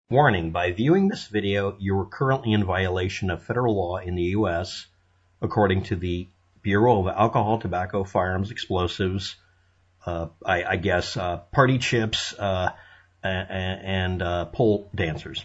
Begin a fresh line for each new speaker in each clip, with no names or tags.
Warning, by viewing this video, you are currently in violation of federal law in the U.S., according to the Bureau of Alcohol, Tobacco, Firearms, Explosives, party chips, and pole dancers.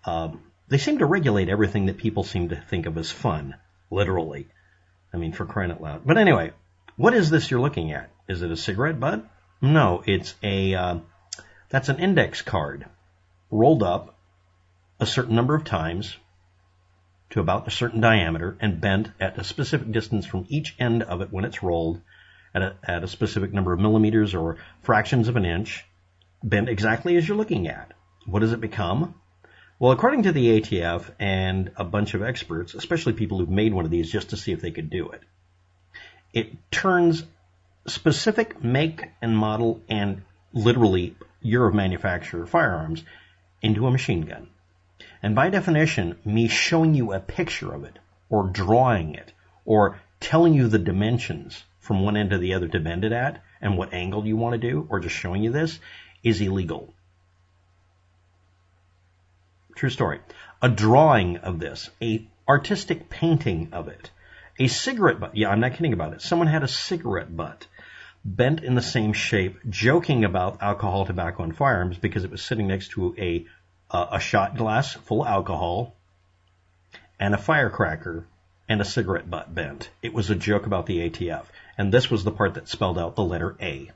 They seem to regulate everything that people seem to think of as fun, literally. I mean, for crying out loud. But anyway, what is this you're looking at? Is it a cigarette butt? No, it's that's an index card rolled up a certain number of times to about a certain diameter and bent at a specific distance from each end of it when it's rolled at a specific number of millimeters or fractions of an inch, bent exactly as you're looking at. What does it become? Well, according to the ATF and a bunch of experts, especially people who've made one of these just to see if they could do it, it turns specific make and model and literally year of manufacture firearms into a machine gun. And by definition, me showing you a picture of it, or drawing it, or telling you the dimensions from one end to the other to bend it at, and what angle you want to do, or just showing you this, is illegal. True story. A drawing of this, a artistic painting of it, a cigarette butt, yeah, I'm not kidding about it. Someone had a cigarette butt bent in the same shape, joking about alcohol, tobacco, and firearms because it was sitting next to a shot glass full of alcohol and a firecracker and a cigarette butt bent. It was a joke about the ATF. And this was the part that spelled out the letter A.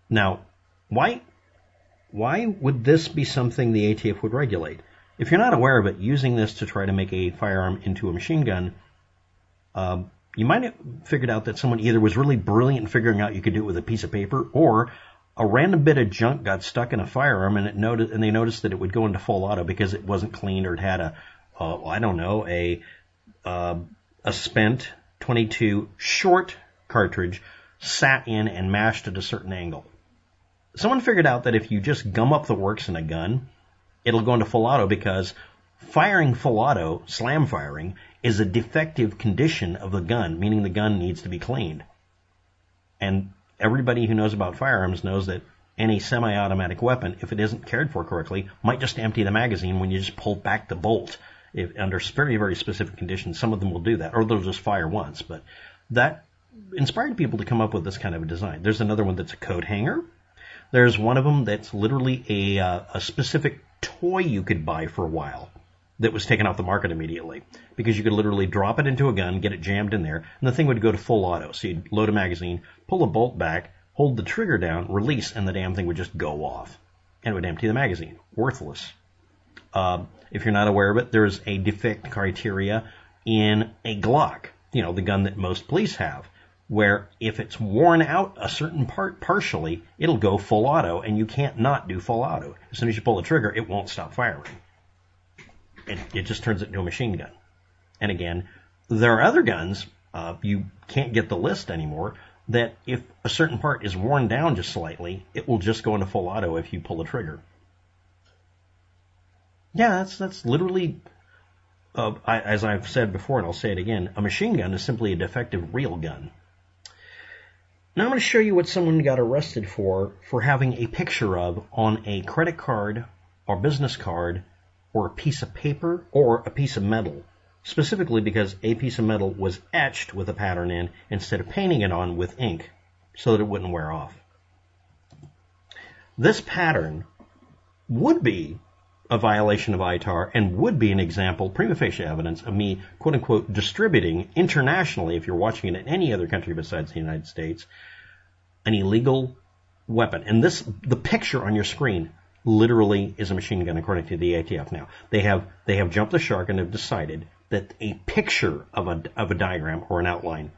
Now, why would this be something the ATF would regulate? If you're not aware of it, using this to try to make a firearm into a machine gun, you might have figured out that someone either was really brilliant in figuring out you could do it with a piece of paper, or a random bit of junk got stuck in a firearm and they noticed that it would go into full auto because it wasn't cleaned or it had a spent .22 short cartridge sat in and mashed at a certain angle. Someone figured out that if you just gum up the works in a gun, it'll go into full auto because firing full auto, slam firing, is a defective condition of the gun, meaning the gun needs to be cleaned. And everybody who knows about firearms knows that any semi-automatic weapon, if it isn't cared for correctly, might just empty the magazine when you just pull back the bolt. Under very, very specific conditions, some of them will do that, or they'll just fire once. But that inspired people to come up with this kind of a design. There's another one that's a coat hanger. There's one of them that's literally a specific toy you could buy for a while that was taken off the market immediately because you could literally drop it into a gun, get it jammed in there, and the thing would go to full auto. So you'd load a magazine, pull the bolt back, hold the trigger down, release, and the damn thing would just go off. And it would empty the magazine. Worthless. If you're not aware of it, there's a defect criteria in a Glock, the gun that most police have, where if it's worn out a certain part partially, it'll go full auto, and you can't not do full auto. As soon as you pull the trigger, it won't stop firing. It just turns it into a machine gun. And again, there are other guns, you can't get the list anymore, that if a certain part is worn down just slightly, it will just go into full auto if you pull the trigger. Yeah, that's literally, as I've said before, and I'll say it again, a machine gun is simply a defective real gun. Now I'm going to show you what someone got arrested for having a picture of on a credit card or business card or a piece of paper or a piece of metal, specifically because a piece of metal was etched with a pattern in instead of painting it on with ink so that it wouldn't wear off. This pattern would be a violation of ITAR and would be an example, prima facie evidence, of me, quote-unquote, distributing internationally, if you're watching it in any other country besides the United States, an illegal weapon. And the picture on your screen literally is a machine gun, according to the ATF now. They have jumped the shark and have decided that a picture of a diagram or an outline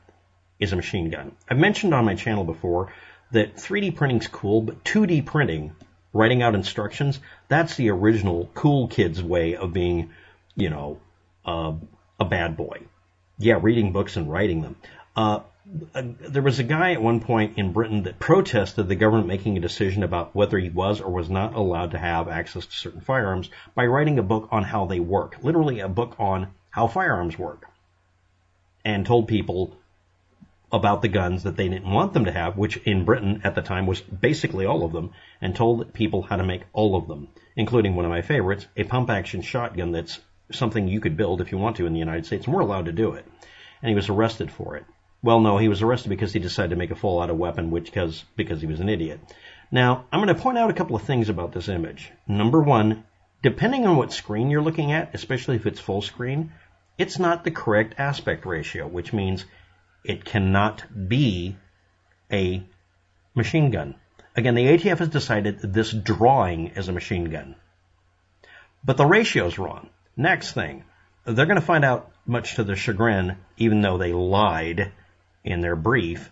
is a machine gun. I've mentioned on my channel before that 3D printing's cool, but 2D printing, writing out instructions, that's the original cool kids way of being, a bad boy. Yeah, reading books and writing them. There was a guy at one point in Britain that protested the government making a decision about whether he was or was not allowed to have access to certain firearms by writing a book on how they work, literally a book on how firearms work, and told people about the guns that they didn't want them to have, which in Britain at the time was basically all of them, and told people how to make all of them, including one of my favorites, a pump-action shotgun that's something you could build if you want to in the United States, and we're allowed to do it. And he was arrested for it. Well, no, he was arrested because he decided to make a full-auto weapon, because he was an idiot. Now, I'm going to point out a couple of things about this image. Number one, depending on what screen you're looking at, especially if it's full screen, it's not the correct aspect ratio, which means it cannot be a machine gun. Again, the ATF has decided that this drawing is a machine gun. But the ratio is wrong. Next thing, they're going to find out, much to their chagrin, even though they lied in their brief,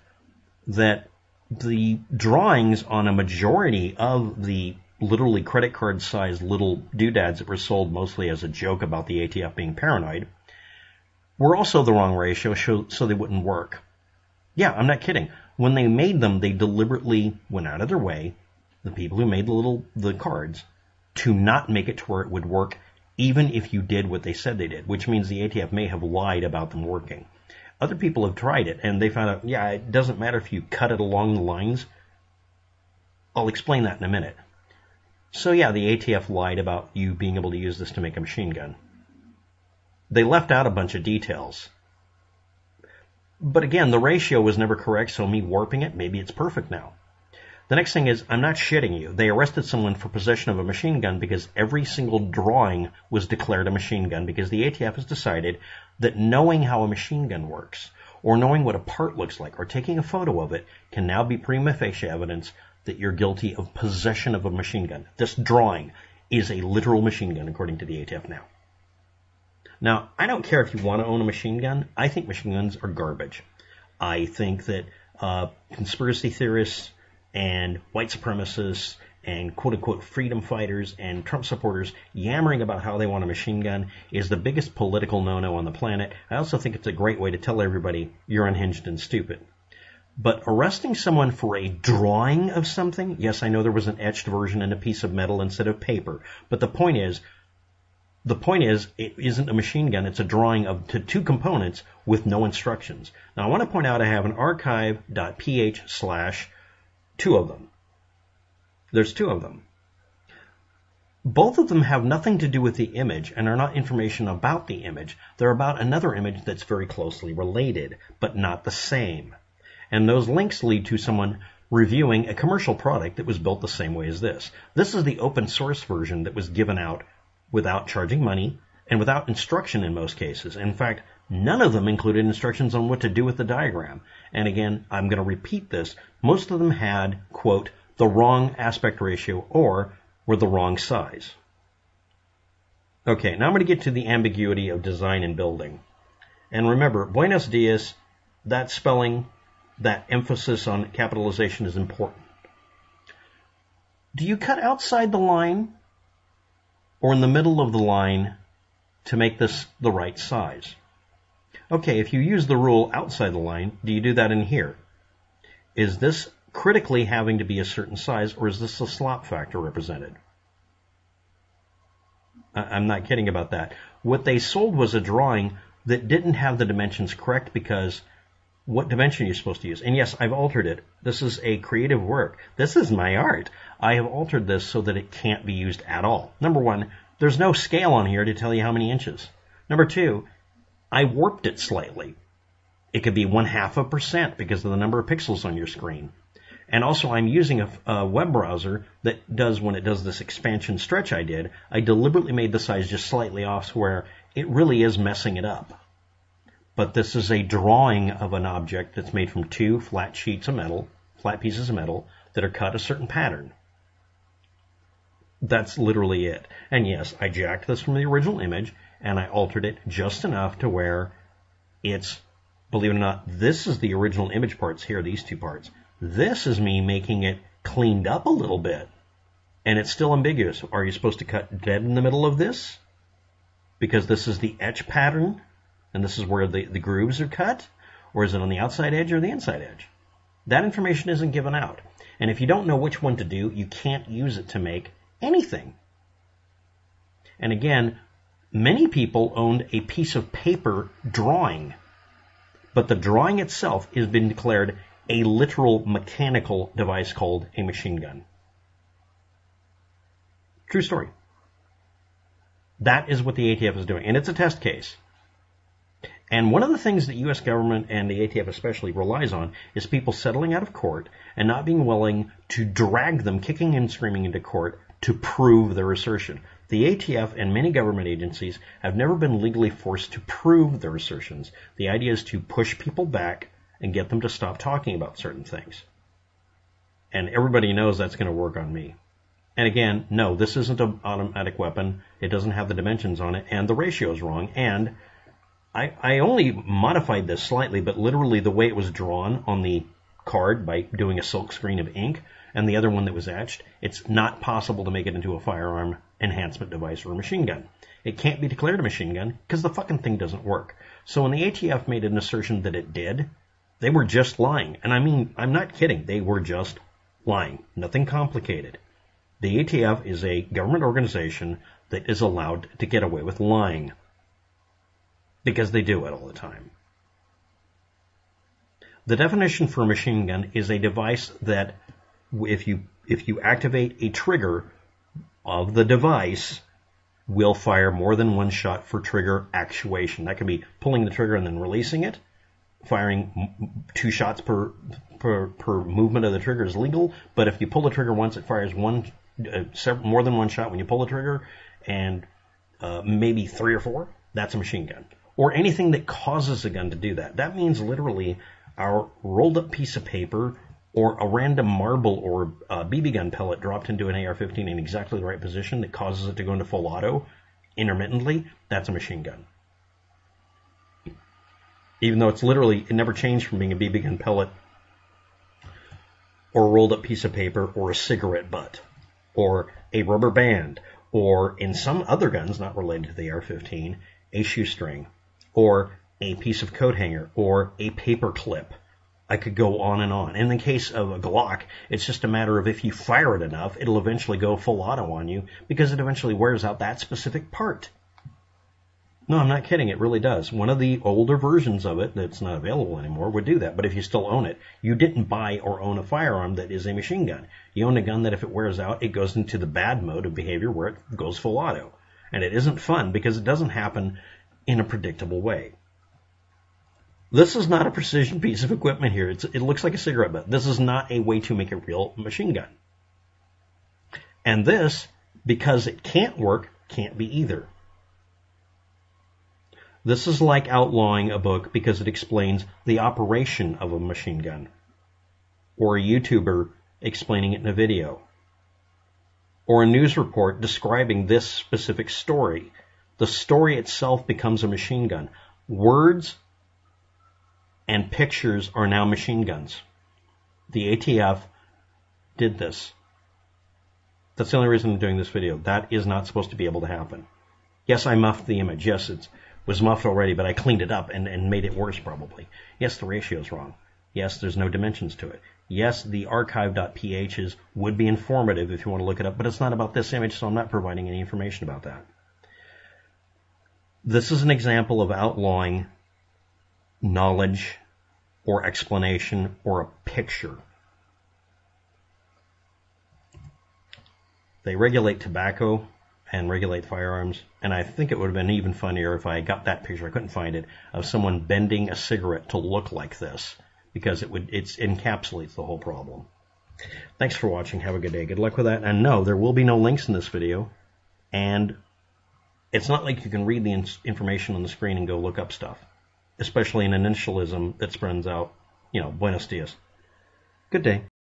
that the drawings on a majority of the literally credit card sized little doodads that were sold mostly as a joke about the ATF being paranoid were also the wrong ratio, so they wouldn't work. Yeah, I'm not kidding. When they made them, they deliberately went out of their way, the people who made the cards, to not make it to where it would work, even if you did what they said they did, which means the ATF may have lied about them working. Other people have tried it, and they found out, yeah, it doesn't matter if you cut it along the lines. I'll explain that in a minute. So yeah, the ATF lied about you being able to use this to make a machine gun. They left out a bunch of details. But again, the ratio was never correct, so me warping it, maybe it's perfect now. The next thing is, I'm not shitting you. They arrested someone for possession of a machine gun because every single drawing was declared a machine gun, because the ATF has decided that knowing how a machine gun works, or knowing what a part looks like, or taking a photo of it, can now be prima facie evidence that you're guilty of possession of a machine gun. This drawing is a literal machine gun, according to the ATF now. Now, I don't care if you want to own a machine gun. I think machine guns are garbage. I think that conspiracy theorists and white supremacists and quote-unquote freedom fighters and Trump supporters yammering about how they want a machine gun is the biggest political no-no on the planet. I also think it's a great way to tell everybody you're unhinged and stupid. But arresting someone for a drawing of something, yes, I know there was an etched version in a piece of metal instead of paper, but the point is, it isn't a machine gun. It's a drawing of two components with no instructions. Now, I want to point out I have an archive.ph/2 of them. There's 2 of them. Both of them have nothing to do with the image and are not information about the image. They're about another image that's very closely related, but not the same. And those links lead to someone reviewing a commercial product that was built the same way as this. This is the open source version that was given out without charging money and without instruction in most cases. In fact, none of them included instructions on what to do with the diagram. And again, I'm going to repeat this. Most of them had, quote, the wrong aspect ratio or were the wrong size. Okay, now I'm going to get to the ambiguity of design and building. And remember, Buenos Dias, that spelling, that emphasis on capitalization is important. Do you cut outside the line or in the middle of the line to make this the right size? Okay, if you use the rule outside the line, do you do that in here? Is this critically having to be a certain size, or is this the slop factor represented? I'm not kidding about that. What they sold was a drawing that didn't have the dimensions correct, because what dimension are you supposed to use? And yes, I've altered it. This is a creative work. This is my art. I have altered this so that it can't be used at all. Number one, there's no scale on here to tell you how many inches. Number two, I warped it slightly. It could be 0.5% because of the number of pixels on your screen. And also, I'm using a web browser that does, when it does this expansion stretch I did, I deliberately made the size just slightly off where it really is messing it up. But this is a drawing of an object that's made from 2 flat sheets of metal, flat pieces of metal, that are cut a certain pattern. That's literally it. And yes, I jacked this from the original image, and I altered it just enough to where it's, believe it or not, this is the original image parts here, these 2 parts. This is me making it cleaned up a little bit. And it's still ambiguous. Are you supposed to cut dead in the middle of this? Because this is the etch pattern, and this is where the grooves are cut? Or is it on the outside edge or the inside edge? That information isn't given out. And if you don't know which one to do, you can't use it to make anything. And again, many people owned a piece of paper drawing. But the drawing itself has been declared a literal mechanical device called a machine gun. True story. That is what the ATF is doing, and it's a test case. And one of the things the U.S. government and the ATF especially relies on is people settling out of court and not being willing to drag them kicking and screaming into court to prove their assertion. The ATF and many government agencies have never been legally forced to prove their assertions. The idea is to push people back and get them to stop talking about certain things. And everybody knows that's going to work on me. And again, no, this isn't an automatic weapon. It doesn't have the dimensions on it, and the ratio is wrong. And I only modified this slightly, but literally the way it was drawn on the card by doing a silk screen of ink and the other one that was etched, it's not possible to make it into a firearm enhancement device or a machine gun. It can't be declared a machine gun because the fucking thing doesn't work. So when the ATF made an assertion that it did, they were just lying. And I mean, I'm not kidding. They were just lying. Nothing complicated. The ATF is a government organization that is allowed to get away with lying. Because they do it all the time. The definition for a machine gun is a device that if you activate a trigger of the device, will fire more than one shot for trigger actuation. That could be pulling the trigger and then releasing it. Firing 2 shots per movement of the trigger is legal, but if you pull the trigger once, it fires more than one shot when you pull the trigger, and maybe 3 or 4, that's a machine gun. Or anything that causes a gun to do that. That means literally a rolled up piece of paper or a random marble or a BB gun pellet dropped into an AR-15 in exactly the right position that causes it to go into full auto intermittently, that's a machine gun. Even though it never changed from being a BB gun pellet or a rolled up piece of paper or a cigarette butt or a rubber band or in some other guns not related to the AR-15, a shoestring or a piece of coat hanger or a paper clip. I could go on and on. In the case of a Glock, it's just a matter of if you fire it enough, it'll eventually go full auto on you because it eventually wears out that specific part. No, I'm not kidding. It really does. One of the older versions of it that's not available anymore would do that. But if you still own it, you didn't buy or own a firearm that is a machine gun. You own a gun that if it wears out, it goes into the bad mode of behavior where it goes full auto. And it isn't fun because it doesn't happen in a predictable way. This is not a precision piece of equipment here. It looks like a cigarette butt. This is not a way to make a real machine gun. And this, because it can't work, can't be either. This is like outlawing a book because it explains the operation of a machine gun. Or a YouTuber explaining it in a video. Or a news report describing this specific story. The story itself becomes a machine gun. Words and pictures are now machine guns. The ATF did this. That's the only reason I'm doing this video. That is not supposed to be able to happen. Yes, I muffed the image. Yes, it was muffed already, but I cleaned it up and made it worse probably. Yes, the ratio is wrong. Yes, there's no dimensions to it. Yes, the archive.phs would be informative if you want to look it up, but it's not about this image, so I'm not providing any information about that. This is an example of outlawing knowledge or explanation or a picture. They regulate tobacco and regulate firearms, and I think it would have been even funnier if I got that picture, I couldn't find it, of someone bending a cigarette to look like this, because it encapsulates the whole problem. Thanks for watching. Have a good day. Good luck with that. And no, there will be no links in this video, and it's not like you can read the information on the screen and go look up stuff, especially in initialism that spreads out, buenos dias. Good day.